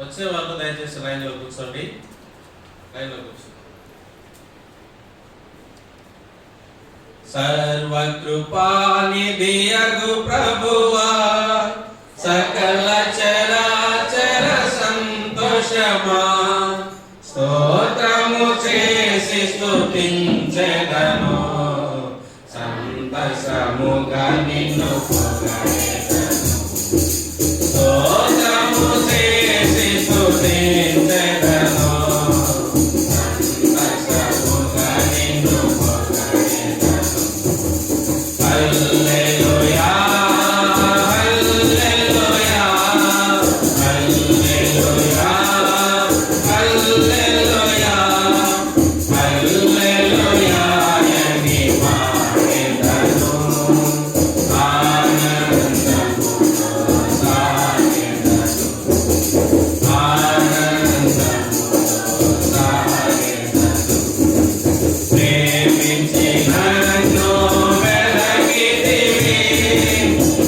వచ్చే వాళ్ళు దయచేసి లైన్లో కూర్చోండి. లైన్లో కూర్చోండి. సర్వకృపానిధియగు ప్రభువా, సకల చరాచర సంతోషమా, స్తోత్రము చేసి స్తుతించెదను, సంతసముగా నిన్ను పొగడెదను. స్తోత్రము చేసి స్తుతించెదను, సంతసముగా నిన్ను పొగడెదను. హల్లెలూయా హల్లెలూయా హల్లెలూయా హల్లెలూయా హల్లెలూయా అని పాడెదను, ఆనందముతో సాగెదను, ఆనందముతో సాగెదను. ప్రేమించి నన్ను వెదకితివి,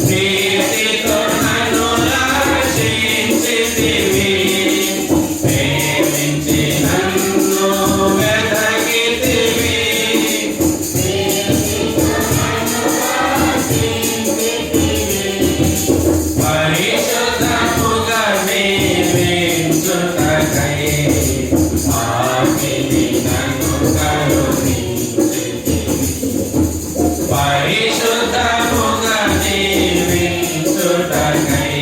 ప్రీతితో నన్ను రక్షించితివి. ప్రేమించి నన్ను వెదకితివి, పరిశుద్ధముగా జీవించుటకై పాపిని నన్ను కరుణించితివి. పరిశుద్ధముగా జీవించుటకై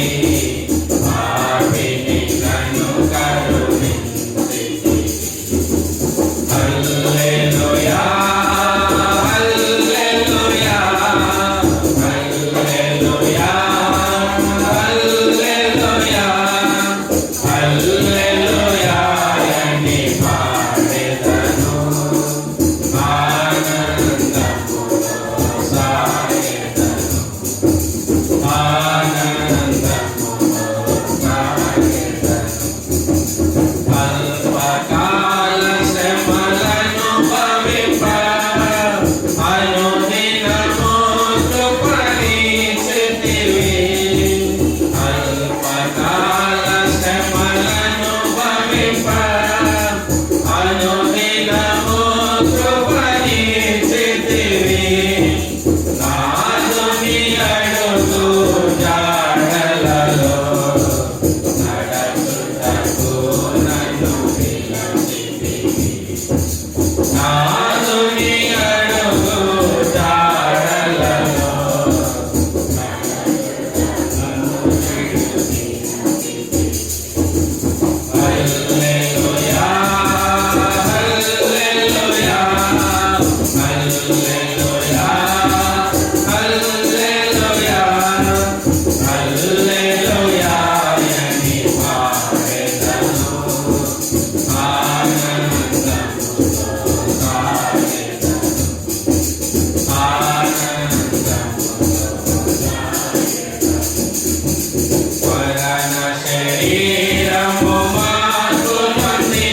పాపిని నన్ను కరుణించితివి. హల్లెలూయా హల్లెలూయా హల్లెలూయా హల్లెలూయా హల్లెలూయా అని పాడెదను, ఆనందముతో సాగెదను, ఆనందముతో సాగెదను. అల్పకాల శ్రమలను భవింప అనుదినము కృపణించితివి. అల్పకాల శ్రమలను భవింప అనుదినము కృపణించితివి. నాదుని అడుగు జాడలలో నడచుటకు నన్ను పిలిచితివి. నాదుని అడుగు జాడలలో హల్లెలూయా హల్లెలూయా హల్లెలూయా హల్లెలూయా హల్లెలూయా అని పాడెదను, ఆనందముతో సాగెదను, ఆనందముతో సాగెదను. వరన శరీరము మార్పు నొంది,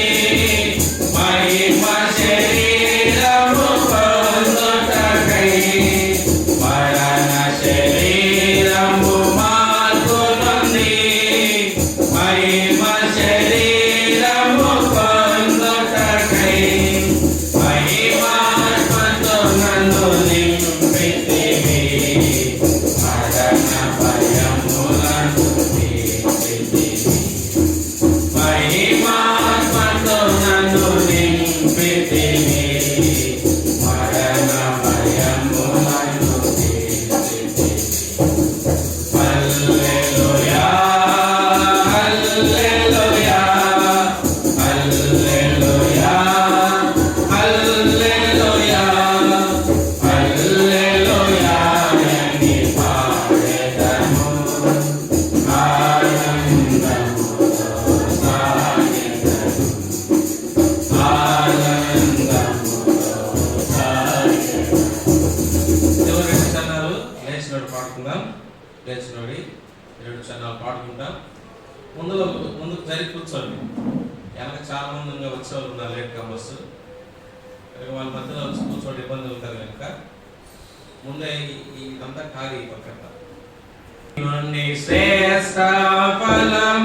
మహిమ శరీరము పొందుటకై. వరన శరీరము మార్పు నొంది, మహిమ శరీరము పొందుటకై. మహిమాత్మతో నన్ను నింపితివి, మరణ భయములను తీర్చితివి. మహిమాత్మతో నన్ను నింపితివి, మరణ భయములను తీర్చితివి. హల్లెలూయా హల్లెలూయా హల్లెలూయా హల్లెలూయా హల్లెలూయా అని పాడెదను, ఆనందముతో సాగెదను, ఆనందముతో సాగెదను. దేవుని చరణాలు లేచినోడు పాడుకుందాం. లేచినోడి 2 చరణాలు పాడుకుంటాం. ముందుకు జరిగి కూర్చోండి. వెనక చాలా మంది వచ్చేవాళ్ళు ఉన్నారు, లేట్ కమర్స్. వాళ్ళ మధ్యలో వచ్చి కూర్చోండి, ఇబ్బంది ఉంటుంది కనుక ముందే ఇదంతా ఖాళీ పక్కన. శ్రేష్ట ఫలం